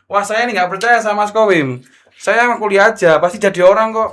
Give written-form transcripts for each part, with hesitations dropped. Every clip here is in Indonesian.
Wah, saya nih nggak percaya sama Mas Kowim. Saya emang kuliah aja, pasti jadi orang kok.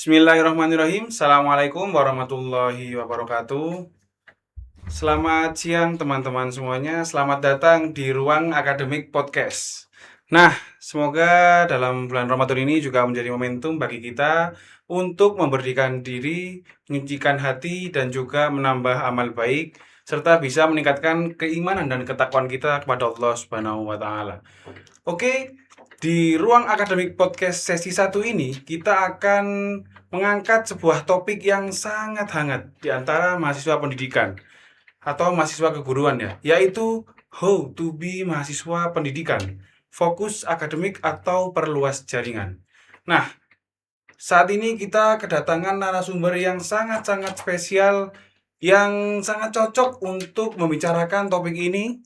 Bismillahirrahmanirrahim. Assalamualaikum warahmatullahi wabarakatuh. Selamat siang teman-teman semuanya. Selamat datang di Ruang Akademik Podcast. Nah, semoga dalam bulan Ramadan ini juga menjadi momentum bagi kita untuk memberdikan diri, menyucikan hati, dan juga menambah amal baik, serta bisa meningkatkan keimanan dan ketakwaan kita kepada Allah Subhanahu wa Ta'ala. Oke, di Ruang Akademik Podcast sesi 1 ini kita akan mengangkat sebuah topik yang sangat hangat di antara mahasiswa pendidikan atau mahasiswa keguruan ya, yaitu how to be mahasiswa pendidikan, fokus akademik atau perluas jaringan. Nah, saat ini kita kedatangan narasumber yang sangat-sangat spesial yang sangat cocok untuk membicarakan topik ini,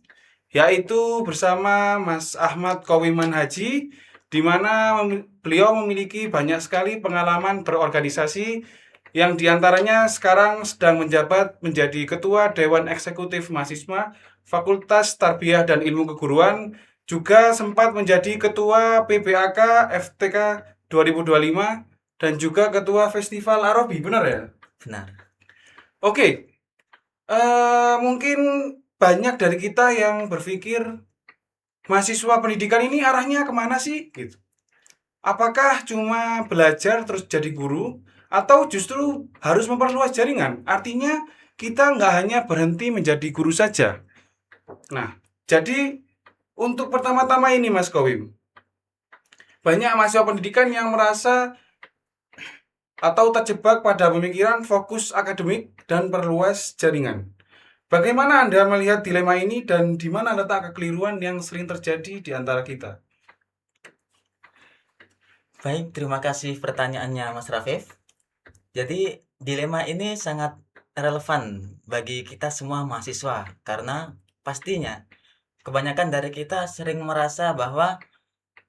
yaitu bersama Mas Ahmad Kowiman Haji, di mana beliau memiliki banyak sekali pengalaman berorganisasi yang diantaranya sekarang sedang menjabat menjadi Ketua Dewan Eksekutif Mahasiswa Fakultas Tarbiyah dan Ilmu Keguruan, juga sempat menjadi Ketua PBAK FTK 2025 dan juga Ketua Festival Arabi, benar ya? Benar. Oke, mungkin banyak dari kita yang berpikir mahasiswa pendidikan ini arahnya kemana sih? Gitu. Apakah cuma belajar terus jadi guru atau justru harus memperluas jaringan? Artinya kita nggak hanya berhenti menjadi guru saja. Nah, jadi untuk pertama-tama ini Mas Kowim, banyak mahasiswa pendidikan yang merasa atau terjebak pada pemikiran fokus akademik dan perluas jaringan. Bagaimana Anda melihat dilema ini dan di mana letak kekeliruan yang sering terjadi di antara kita? Baik, terima kasih pertanyaannya Mas Rafif. Jadi, dilema ini sangat relevan bagi kita semua mahasiswa karena pastinya kebanyakan dari kita sering merasa bahwa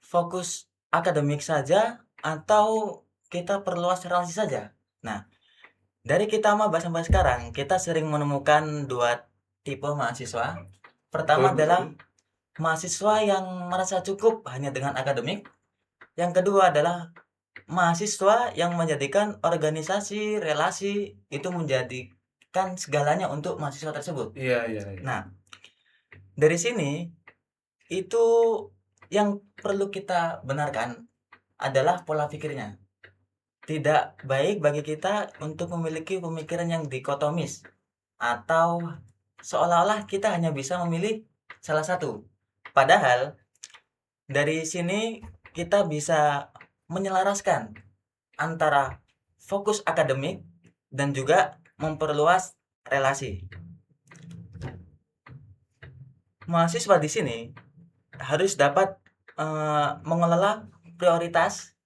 fokus akademik saja atau kita perluas relasi saja. Nah, dari kita maba sampai sekarang, kita sering menemukan dua tipe mahasiswa. Pertama adalah mahasiswa yang merasa cukup hanya dengan akademik. Yang kedua adalah mahasiswa yang menjadikan organisasi, relasi itu menjadikan segalanya untuk mahasiswa tersebut. Iya. Nah, dari sini itu yang perlu kita benarkan adalah pola pikirnya. Tidak baik bagi kita untuk memiliki pemikiran yang dikotomis atau seolah-olah kita hanya bisa memilih salah satu. Padahal dari sini kita bisa menyelaraskan antara fokus akademik dan juga memperluas relasi. Mahasiswa di sini harus dapat mengelola prioritas,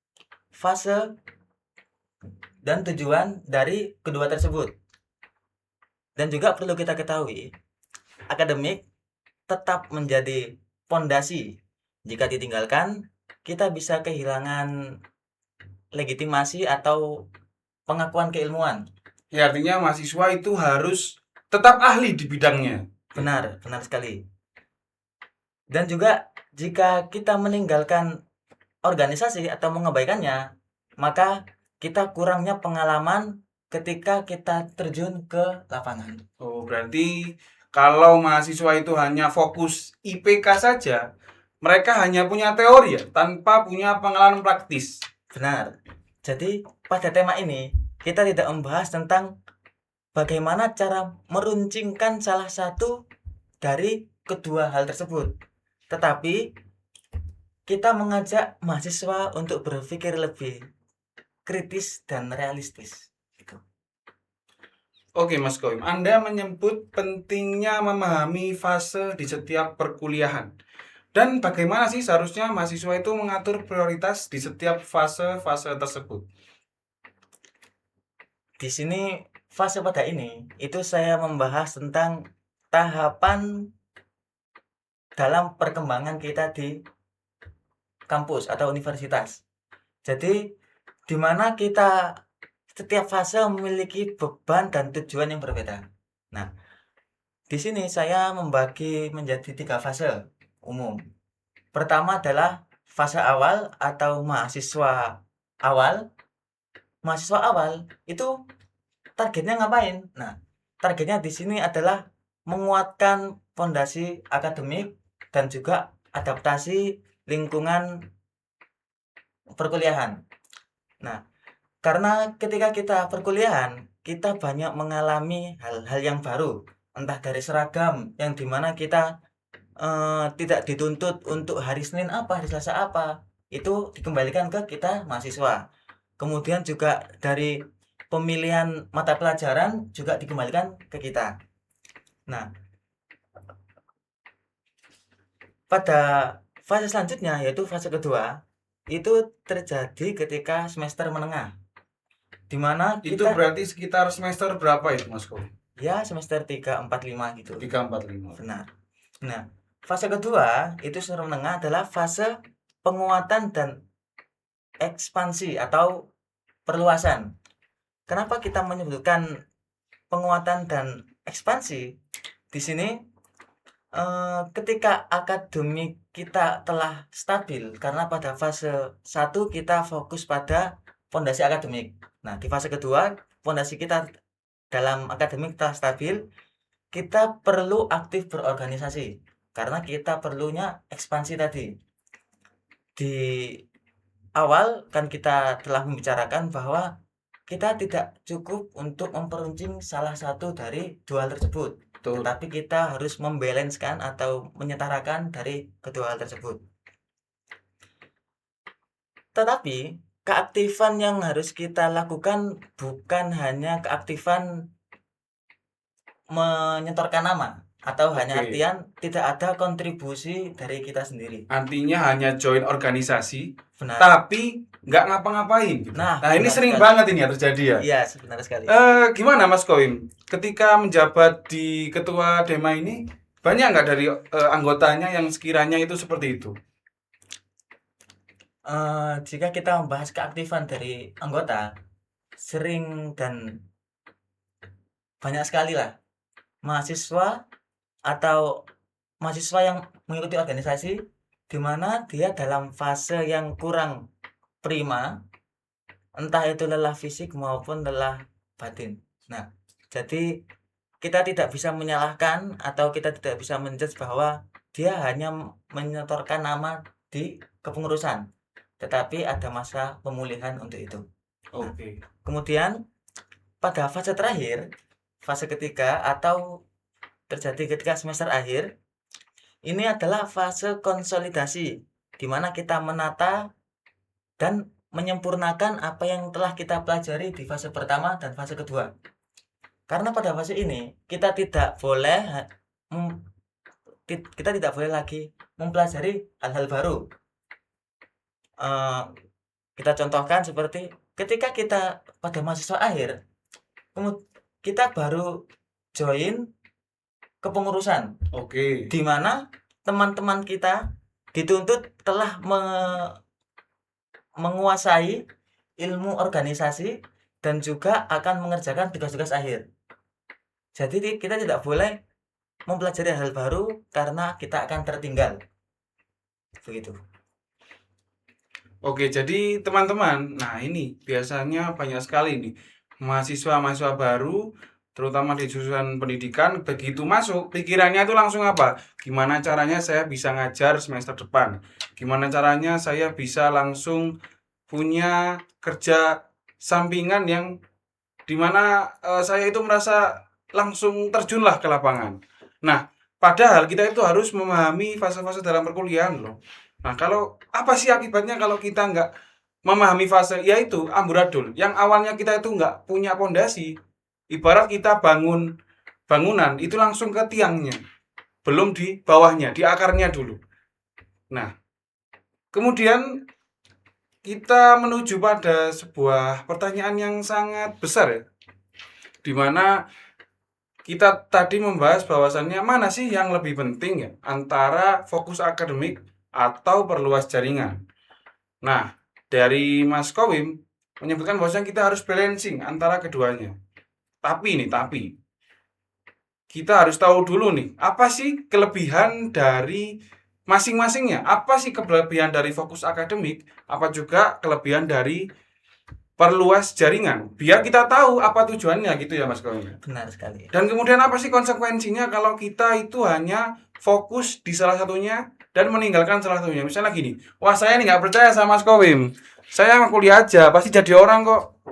fase, dan tujuan dari kedua tersebut. Dan juga perlu kita ketahui, akademik tetap menjadi fondasi. Jika ditinggalkan, kita bisa kehilangan legitimasi atau pengakuan keilmuan. Ya, artinya mahasiswa itu harus tetap ahli di bidangnya. Benar sekali. Dan juga jika kita meninggalkan organisasi atau mengabaikannya, maka kita kurangnya pengalaman ketika kita terjun ke lapangan. Oh, berarti kalau mahasiswa itu hanya fokus IPK saja, mereka hanya punya teori ya, tanpa punya pengalaman praktis. Benar. Jadi pada tema ini kita tidak membahas tentang bagaimana cara meruncingkan salah satu dari kedua hal tersebut. Tetapi kita mengajak mahasiswa untuk berpikir lebih kritis dan realistis. Gitu. Oke Mas Koim, Anda menyebut pentingnya memahami fase di setiap perkuliahan. Dan bagaimana sih seharusnya mahasiswa itu mengatur prioritas di setiap fase-fase tersebut? Di sini fase pada ini itu saya membahas tentang tahapan dalam perkembangan kita di kampus atau universitas. Jadi di mana kita setiap fase memiliki beban dan tujuan yang berbeda. Nah, di sini saya membagi menjadi 3 fase umum. Pertama adalah fase awal atau mahasiswa awal. Mahasiswa awal itu targetnya ngapain? Nah, targetnya di sini adalah menguatkan fondasi akademik dan juga adaptasi lingkungan perkuliahan. Nah, karena ketika kita perkuliahan, kita banyak mengalami hal-hal yang baru, entah dari seragam yang dimana kita tidak dituntut untuk hari Senin apa, hari Selasa apa, itu dikembalikan ke kita mahasiswa. Kemudian juga dari pemilihan mata pelajaran juga dikembalikan ke kita. Nah, pada fase selanjutnya yaitu fase kedua, itu terjadi ketika semester menengah. Di mana Itu kita berarti sekitar semester berapa itu Mas Koim? ya semester 3, 4, 5 gitu. 3, 4, 5. Benar. Nah, fase kedua itu semester menengah adalah fase penguatan dan ekspansi atau perluasan. Kenapa kita menyebutkan penguatan dan ekspansi? Di sini ketika akademik kita telah stabil, karena pada fase 1 kita fokus pada fondasi akademik. Nah, di fase kedua fondasi kita dalam akademik telah stabil, kita perlu aktif berorganisasi karena kita perlunya ekspansi tadi. Di awal kan kita telah membicarakan bahwa kita tidak cukup untuk memperuncing salah satu dari 2 hal tersebut, Betul. tetapi kita harus membalanskan atau menyetarakan dari kedua hal tersebut. Tetapi keaktifan yang harus kita lakukan bukan hanya keaktifan menyetorkan nama atau hanya Oke. artian tidak ada kontribusi dari kita sendiri. Artinya hanya join organisasi, Benar. tapi nggak ngapa-ngapain gitu. Nah, ini benar sering sekali. banget ini ya terjadi ya. Iya, benar sekali. Gimana Mas Koim? Ketika menjabat di ketua Dema ini, banyak nggak dari anggotanya yang sekiranya itu seperti itu? Jika kita membahas keaktifan dari anggota, sering dan banyak sekali lah mahasiswa atau mahasiswa yang mengikuti organisasi di mana dia dalam fase yang kurang prima, entah itu lelah fisik maupun lelah batin. Nah, jadi kita tidak bisa menyalahkan atau kita tidak bisa menjudge bahwa dia hanya menyetorkan nama di kepengurusan, tetapi ada masa pemulihan untuk itu. Oke. Kemudian pada fase terakhir, fase ketiga atau terjadi ketika semester akhir, ini adalah fase konsolidasi di mana kita menata dan menyempurnakan apa yang telah kita pelajari di fase pertama dan fase kedua. Karena pada fase ini kita tidak boleh lagi mempelajari hal-hal baru. Kita contohkan seperti ketika kita pada mahasiswa akhir, kita baru join kepengurusan. Oke. Di mana teman-teman kita dituntut telah menguasai ilmu organisasi dan juga akan mengerjakan tugas-tugas akhir. Jadi kita tidak boleh mempelajari hal baru karena kita akan tertinggal. Begitu. Oke, jadi teman-teman, nah ini biasanya banyak sekali nih mahasiswa-mahasiswa baru, terutama di jurusan pendidikan, begitu masuk, pikirannya itu langsung apa? Gimana caranya saya bisa ngajar semester depan? Gimana caranya saya bisa langsung punya kerja sampingan yang dimana saya itu merasa langsung terjunlah ke lapangan. Nah, padahal kita itu harus memahami fase-fase dalam perkuliahan loh. Nah, kalau apa sih akibatnya kalau kita nggak memahami fase, yaitu amburadul, yang awalnya kita itu nggak punya pondasi. Ibarat kita bangun bangunan itu langsung ke tiangnya, belum di bawahnya, di akarnya dulu. Nah, kemudian kita menuju pada sebuah pertanyaan yang sangat besar ya, di mana kita tadi membahas bahwasannya mana sih yang lebih penting ya antara fokus akademik atau perluas jaringan. Nah, dari Mas Kowim menyebutkan bahwasanya kita harus balancing antara keduanya. Tapi kita harus tahu dulu nih, apa sih kelebihan dari masing-masingnya? Apa sih kelebihan dari fokus akademik? Apa juga kelebihan dari perluas jaringan? Biar kita tahu apa tujuannya gitu ya Mas Kowim. Benar sekali. Dan kemudian apa sih konsekuensinya kalau kita itu hanya fokus di salah satunya dan meninggalkan salah satunya? Misalnya gini, wah saya ini nggak percaya sama Mas Kowim. Saya mau kuliah aja, pasti jadi orang kok.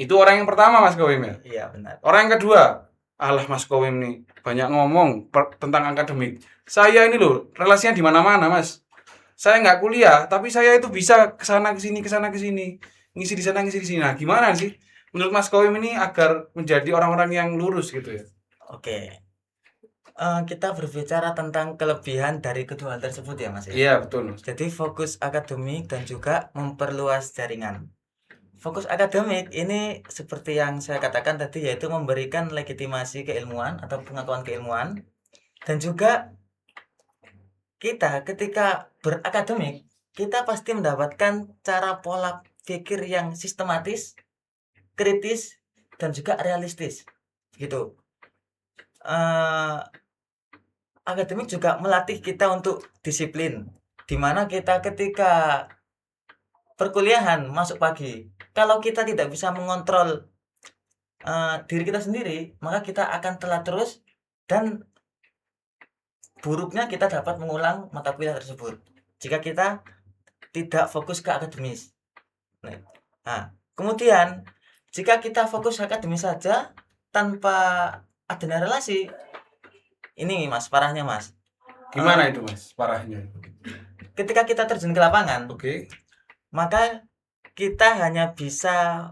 Itu orang yang pertama Mas Kowim ya. Iya, benar. Orang yang kedua, alah Mas Kowim nih banyak ngomong tentang akademik. Saya ini loh relasinya di mana-mana Mas. Saya nggak kuliah, tapi saya itu bisa kesana kesana ke sini, ngisi di sana ngisi di sini. Nah, gimana sih menurut Mas Kowim ini agar menjadi orang-orang yang lurus gitu ya? Oke. Kita berbicara tentang kelebihan dari kedua hal tersebut ya, Mas ya. Iya betul Mas. Jadi fokus akademik dan juga memperluas jaringan. Fokus akademik ini seperti yang saya katakan tadi, yaitu memberikan legitimasi keilmuan atau pengetahuan keilmuan, dan juga kita ketika berakademik kita pasti mendapatkan cara pola pikir yang sistematis, kritis, dan juga realistis gitu. Eh, Akademik juga melatih kita untuk disiplin, di mana kita ketika perkuliahan masuk pagi, kalau kita tidak bisa mengontrol diri kita sendiri, maka kita akan telat terus, dan buruknya kita dapat mengulang mata kuliah tersebut jika kita tidak fokus ke akademis. Nah, kemudian jika kita fokus ke akademis saja tanpa adanya relasi, ini Mas parahnya Mas. Gimana itu Mas parahnya? Ketika kita terjun ke lapangan, Oke. maka kita hanya bisa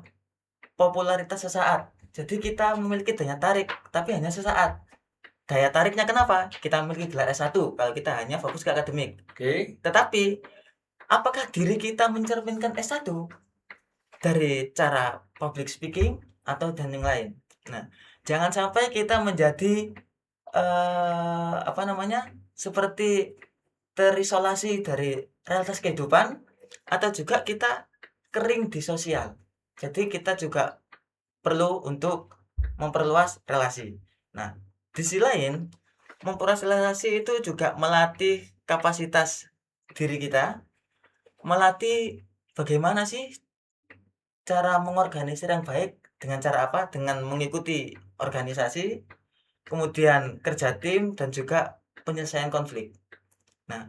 popularitas sesaat. Jadi kita memiliki daya tarik, tapi hanya sesaat. Daya tariknya kenapa? Kita memiliki gelar S1 kalau kita hanya fokus ke akademik. Oke. Tetapi, apakah diri kita mencerminkan S1 dari cara public speaking atau dan yang lain? Nah, jangan sampai kita menjadi seperti terisolasi dari realitas kehidupan, atau juga kita kering di sosial. Jadi kita juga perlu untuk memperluas relasi. Nah, di sisi lain, memperluas relasi itu juga melatih kapasitas diri kita, melatih bagaimana sih cara mengorganisir yang baik, dengan cara apa? Dengan mengikuti organisasi, kemudian kerja tim, dan juga penyelesaian konflik. Nah,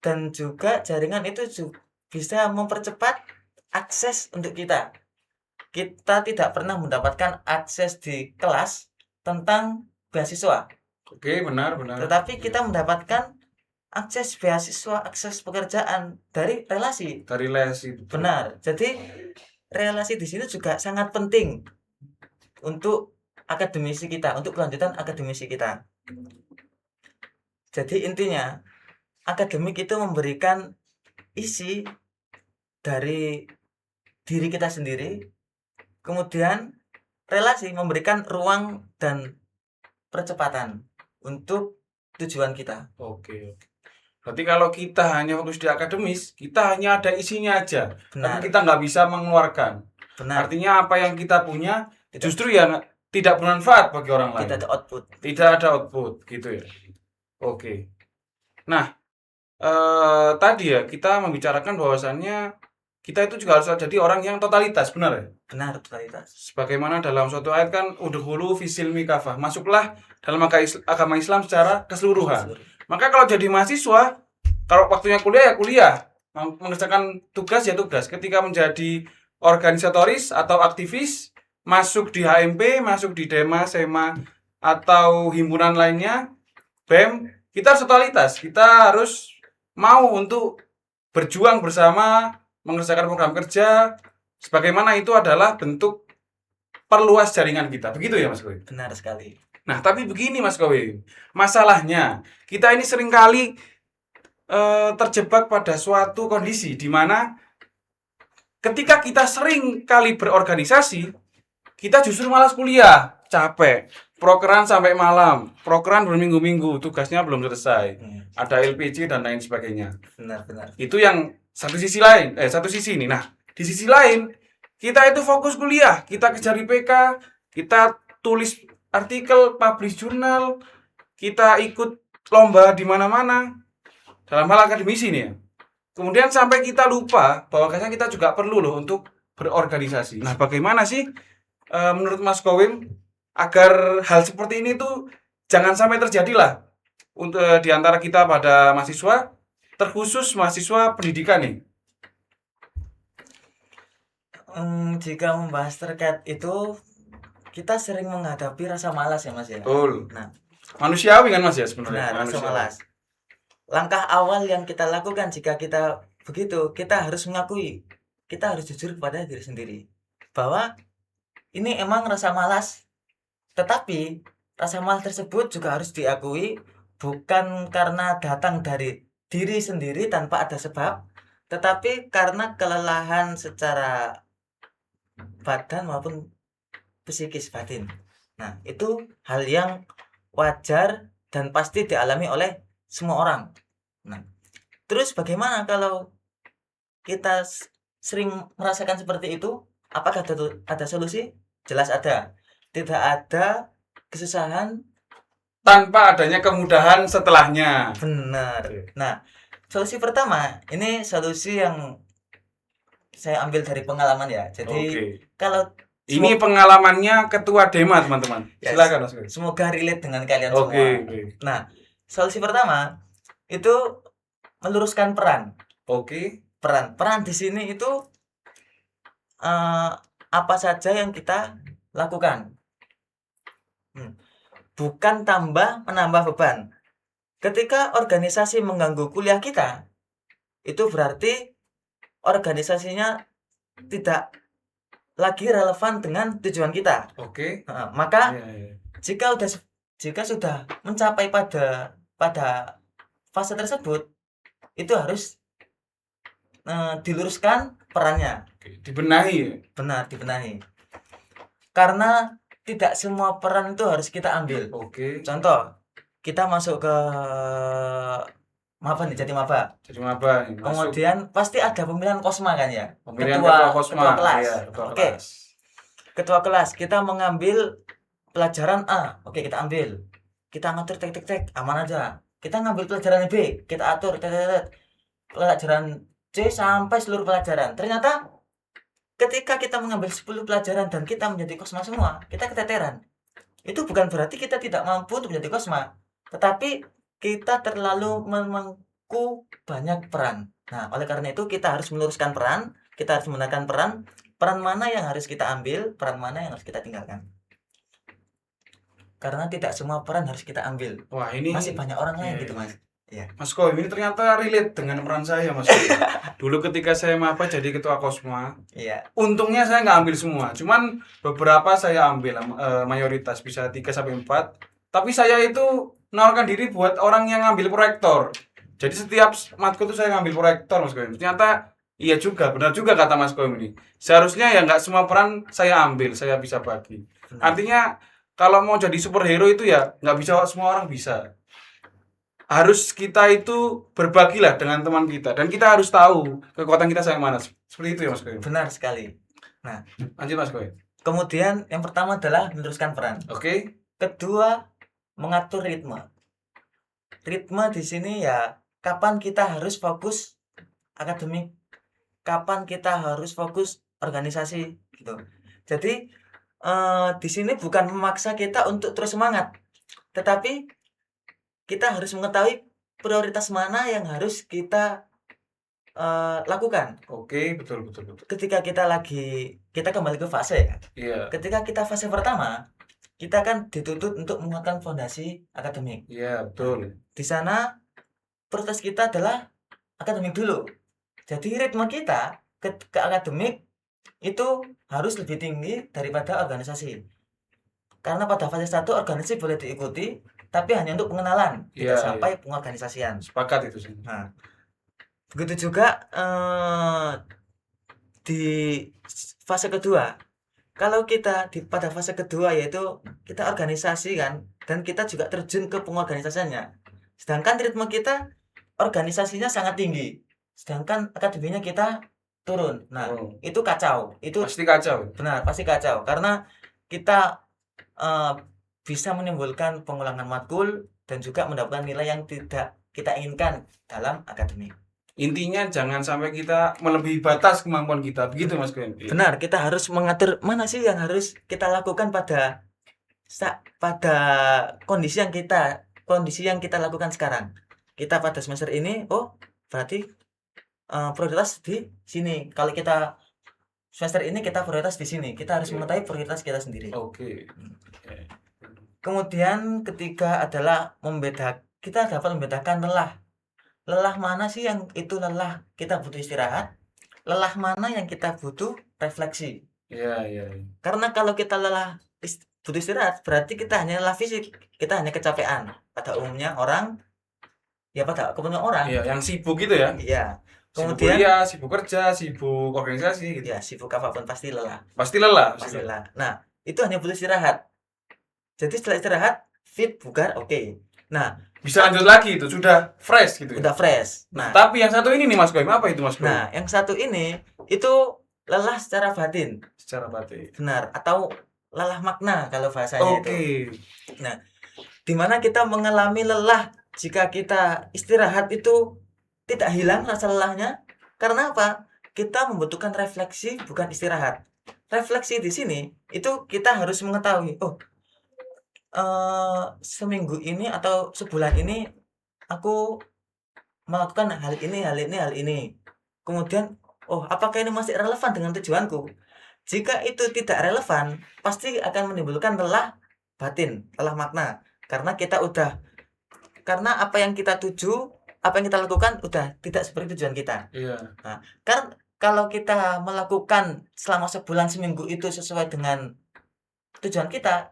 dan juga jaringan itu bisa mempercepat akses untuk kita. Kita tidak pernah mendapatkan akses di kelas tentang beasiswa, Oke, benar. tetapi kita mendapatkan akses beasiswa, akses pekerjaan dari relasi. Dari les itu. Benar. Jadi relasi di sini juga sangat penting untuk akademisi kita, untuk kelanjutan akademisi kita. Jadi intinya, akademik itu memberikan isi dari diri kita sendiri, kemudian relasi memberikan ruang dan percepatan untuk tujuan kita. Oke. Berarti kalau kita hanya fokus di akademis, kita hanya ada isinya aja. Benar. Tapi kita nggak bisa mengeluarkan. Benar. Artinya apa yang kita punya justru ya tidak bermanfaat bagi orang lain. Tidak ada output. Tidak ada output, gitu ya. Oke. Nah, tadi ya kita membicarakan bahwasannya kita itu juga harus jadi orang yang totalitas, benar ya? Benar, totalitas. Sebagaimana dalam suatu ayat kan udhulu fisilmi kafah, masuklah dalam agama Islam secara keseluruhan. Maka kalau jadi mahasiswa, kalau waktunya kuliah ya kuliah, mengerjakan tugas ya tugas. Ketika menjadi organisatoris atau aktivis, masuk di HMP, masuk di DEMA, SEMA, atau himpunan lainnya, BEM, kita harus totalitas. Kita harus mau untuk berjuang bersama mengerjakan program kerja sebagaimana itu adalah bentuk perluas jaringan kita. Begitu ya Mas Kowe? Benar sekali. Nah, tapi begini Mas Kowe. Masalahnya, kita ini seringkali terjebak pada suatu kondisi di mana ketika kita sering kali berorganisasi, kita justru malas kuliah, capek, prokeran sampai malam, prokeran berminggu-minggu, tugasnya belum selesai, ada LPJ dan lain sebagainya. Benar. Itu yang satu sisi ini. Nah, di sisi lain, kita itu fokus kuliah, kita kejar IPK, kita tulis artikel, publish jurnal, kita ikut lomba di mana-mana, dalam hal akademisi nih ya. Kemudian sampai kita lupa bahwa kita juga perlu loh untuk berorganisasi. Nah, bagaimana sih menurut Mas Kowim agar hal seperti ini tuh jangan sampai terjadi lah untuk di antara kita pada mahasiswa, terkhusus mahasiswa pendidikan nih. Jika membahas terkait itu, kita sering menghadapi rasa malas ya Mas ya. Betul. Nah, manusiawi kan Mas ya sebenarnya. Rasa malas. Langkah awal yang kita lakukan jika kita begitu, kita harus mengakui, kita harus jujur kepada diri sendiri bahwa ini emang rasa malas, tetapi rasa malas tersebut juga harus diakui bukan karena datang dari diri sendiri tanpa ada sebab, tetapi karena kelelahan secara badan maupun psikis batin. Nah, itu hal yang wajar dan pasti dialami oleh semua orang. Nah, terus bagaimana kalau kita sering merasakan seperti itu? Apakah ada solusi? Jelas ada. Tidak ada kesusahan tanpa adanya kemudahan setelahnya. Benar. Nah, solusi pertama, ini solusi yang saya ambil dari pengalaman ya. Jadi kalau ini pengalamannya Ketua Dema teman-teman. Yes. Silakan Mas. Semoga relate dengan kalian semua. Nah, solusi pertama itu meluruskan peran. Peran di sini itu apa saja yang kita lakukan. Bukan menambah beban. Ketika organisasi mengganggu kuliah kita, itu berarti organisasinya tidak lagi relevan dengan tujuan kita. Maka jika sudah mencapai pada fase tersebut, itu harus diluruskan perannya. Dibenahi. Benar, dibenahi. Karena tidak semua peran itu harus kita ambil. Contoh, kita masuk ke jadi maba. Kemudian pasti ada pemilihan kosma kan ya? Ketua kelas. Iya, Ketua kelas, kita mengambil pelajaran A. Kita ambil. Kita ngatur tek aman aja. Kita ngambil pelajaran B, kita atur pelajaran C sampai seluruh pelajaran. Ternyata ketika kita mengambil 10 pelajaran dan kita menjadi kosma semua, kita keteteran. Itu bukan berarti kita tidak mampu untuk menjadi kosma, tetapi kita terlalu memangku banyak peran. Nah, oleh karena itu kita harus meluruskan peran, kita harus menggunakan peran mana yang harus kita ambil, peran mana yang harus kita tinggalkan. Karena tidak semua peran harus kita ambil. Wah, ini masih banyak orang lain gitu, Mas. Iya. Mas Koim ini ternyata relate dengan peran saya, Mas. Dulu ketika saya maba jadi ketua Kosma. Iya. Untungnya saya nggak ambil semua. Cuman beberapa saya ambil, mayoritas bisa 3 sampai 4. Tapi saya itu menawarkan diri buat orang yang ngambil proyektor. Jadi setiap matkul itu saya ngambil proyektor, Mas Koim. Ternyata iya juga, benar juga kata Mas Koim ini. Seharusnya ya nggak semua peran saya ambil, saya bisa bagi. Artinya kalau mau jadi superhero itu ya nggak bisa semua orang bisa. Harus kita itu berbagilah dengan teman kita dan kita harus tahu kekuatan kita sampai mana. Seperti itu ya Mas Koy. Benar sekali. Nah, lanjut Mas Koy. Kemudian yang pertama adalah meneruskan peran. Kedua, mengatur ritme. Ritme di sini ya kapan kita harus fokus akademik, kapan kita harus fokus organisasi gitu. Jadi di sini bukan memaksa kita untuk terus semangat, tetapi kita harus mengetahui prioritas mana yang harus kita lakukan. Betul. Ketika kita kembali ke fase ya. Iya. Ketika kita fase pertama, kita kan dituntut untuk menguatkan fondasi akademik. Iya, betul. Di sana prioritas kita adalah akademik dulu. Jadi ritme kita ke akademik itu harus lebih tinggi daripada organisasi. Karena pada fase 1 organisasi boleh diikuti, tapi hanya untuk pengenalan, tidak Iya, sampai pengorganisasian. sepakat itu sih. Nah, begitu juga di fase kedua. Kalau kita pada fase kedua yaitu kita organisasi kan, dan kita juga terjun ke pengorganisasiannya. Sedangkan ritme kita organisasinya sangat tinggi, sedangkan akademinya kita turun. Nah, itu kacau. Itu Pasti kacau. benar, pasti kacau karena kita bisa menimbulkan pengulangan matkul dan juga mendapatkan nilai yang tidak kita inginkan dalam akademik. Intinya jangan sampai kita melebihi batas kemampuan kita. Begitu Mas Goim. Benar, kita harus mengatur mana sih yang harus kita lakukan pada kondisi yang kita lakukan sekarang. Kita pada semester ini, berarti prioritas di sini. Kalau kita semester ini kita prioritas di sini. Kita harus mengetahui prioritas kita sendiri. Oke. Kemudian ketiga adalah kita dapat membedakan lelah. Lelah mana sih yang itu lelah kita butuh istirahat? Lelah mana yang kita butuh refleksi? Iya. Karena kalau kita lelah butuh istirahat, berarti kita hanya lelah fisik, kita hanya kecapean. Pada umumnya orang, pada umumnya orang. Iya, yang sibuk gitu ya. Iya. Sibuk Kemudian kuliah, sibuk kerja, sibuk organisasi gitu. ya sibuk apapun pasti lelah. Pasti lelah. Pasti lelah. Nah, itu hanya butuh istirahat. Jadi setelah istirahat, fit, bugar, oke. Nah, bisa lanjut lagi itu, sudah fresh gitu ya. udah fresh. Nah, tapi yang satu ini nih Mas Goim, apa itu Mas Goim? nah, yang satu ini itu lelah secara batin. Secara batin. Benar, atau lelah makna kalau bahasanya itu. Nah, di mana kita mengalami lelah jika kita istirahat itu tidak hilang rasa lelahnya. Karena apa? Kita membutuhkan refleksi bukan istirahat. Refleksi di sini itu kita harus mengetahui, seminggu ini atau sebulan ini aku melakukan hal ini. Kemudian, apakah ini masih relevan dengan tujuanku? Jika itu tidak relevan, pasti akan menimbulkan lelah batin, lelah makna. Karena apa yang kita tuju, apa yang kita lakukan udah tidak seperti tujuan kita. Iya. Nah, kan kalau kita melakukan selama sebulan seminggu itu sesuai dengan tujuan kita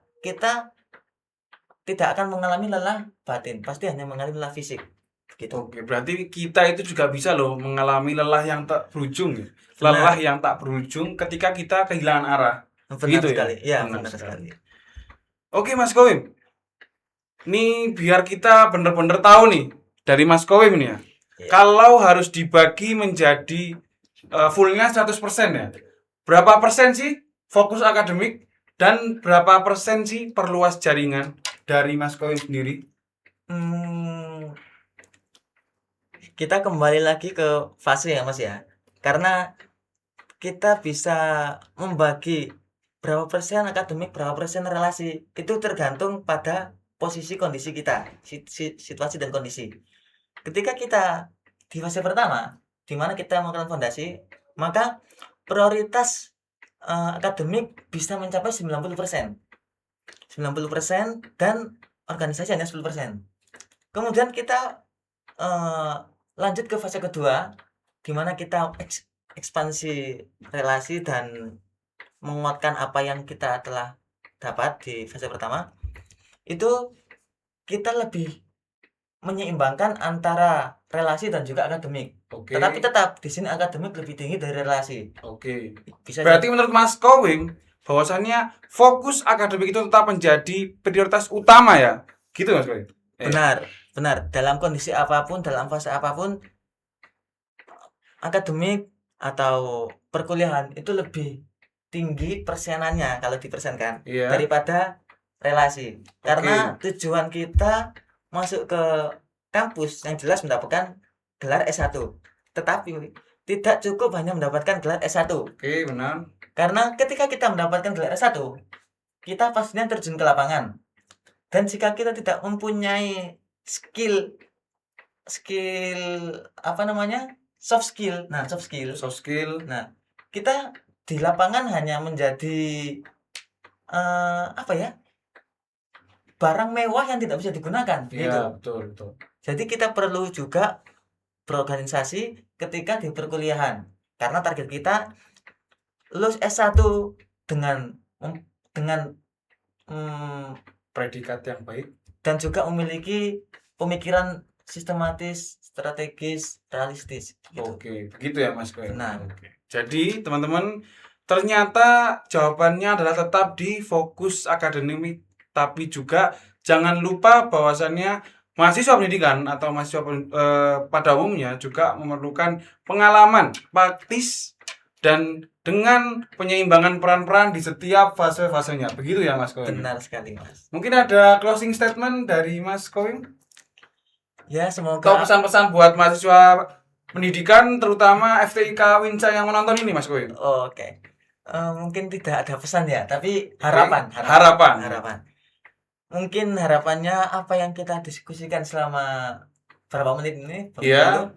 tidak akan mengalami lelah batin, pasti hanya mengalami lelah fisik. Gitu. Oke, berarti kita itu juga bisa loh mengalami lelah yang tak berujung ya. Lelah yang tak berujung ketika kita kehilangan arah. Benar gitu sekali. ya? Benar sekali. Oke Mas Goim. Ini biar kita bener-bener tahu nih dari Mas Goim nih ya. Kalau harus dibagi menjadi fullnya 100% ya. Berapa persen sih fokus akademik dan berapa persen sih perluas jaringan dari Mas Goim sendiri? Kita kembali lagi ke fase ya Mas ya. Karena kita bisa membagi berapa persen akademik, berapa persen relasi. Itu tergantung pada posisi kondisi kita, situasi dan kondisi. Ketika kita di fase pertama, di mana kita melakukan fondasi, maka prioritas akademik bisa mencapai 90%. 90% dan organisasi hanya 10%. Kemudian kita lanjut ke fase kedua, di mana kita ekspansi relasi dan menguatkan apa yang kita telah dapat di fase pertama. Itu kita lebih menyeimbangkan antara relasi dan juga akademik. Oke. Tetapi tetap di sini akademik lebih tinggi dari relasi. Oke. Berarti menurut Mas Goim bahwasannya fokus akademik itu tetap menjadi prioritas utama ya. Gitu Mas Goim? Benar. Dalam kondisi apapun, dalam fase apapun, akademik atau perkuliahan itu lebih tinggi persenannya kalau dipersenkan daripada relasi. Karena tujuan kita masuk ke kampus yang jelas mendapatkan gelar S1. Tetapi tidak cukup hanya mendapatkan gelar S1. Oke, benar. Karena ketika kita mendapatkan gelar S1, kita pastinya terjun ke lapangan. Dan jika kita tidak mempunyai skill soft skill. Nah, kita di lapangan hanya menjadi barang mewah yang tidak bisa digunakan gitu. Iya, betul, betul. Jadi kita perlu juga berorganisasi ketika di perkuliahan. Karena target kita lulus S1 dengan dengan Predikat yang baik. dan juga memiliki pemikiran sistematis, strategis, realistis gitu. Oke, begitu ya Mas Koen. Benar. Oke. Jadi, teman-teman, ternyata jawabannya adalah tetap di fokus akademik, tapi juga jangan lupa bahwasannya mahasiswa pendidikan atau mahasiswa pada umumnya juga memerlukan pengalaman praktis dan dengan penyeimbangan peran-peran di setiap fase-fasenya. Begitu ya Mas Koen. Benar sekali, Mas. Mungkin ada closing statement dari Mas Koen? Ya, Atau semoga pesan-pesan buat mahasiswa pendidikan, terutama FTIK Winsa yang menonton ini, Mas Koen? Oke. Mungkin tidak ada pesan ya, tapi harapan. Harapan. Mungkin harapannya apa yang kita diskusikan selama berapa menit ini Iya.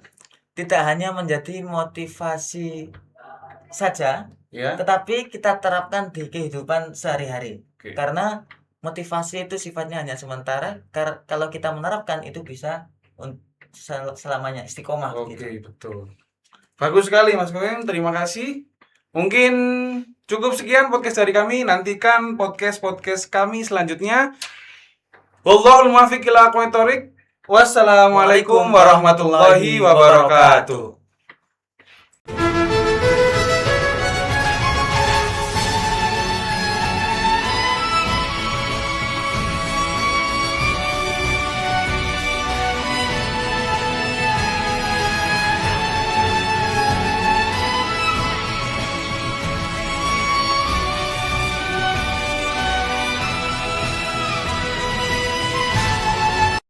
tidak hanya menjadi motivasi saja, Ya. tetapi kita terapkan di kehidupan sehari-hari. Oke. Karena motivasi itu sifatnya hanya sementara. Kalau kita menerapkan itu bisa selamanya istiqomah Oke, gitu. betul. Bagus sekali Mas Koen, terima kasih. Mungkin cukup sekian podcast dari kami. Nantikan podcast-podcast kami selanjutnya. Wallahul muwaffiq ila aqwamit thoriq. Wassalamualaikum warahmatullahi wabarakatuh.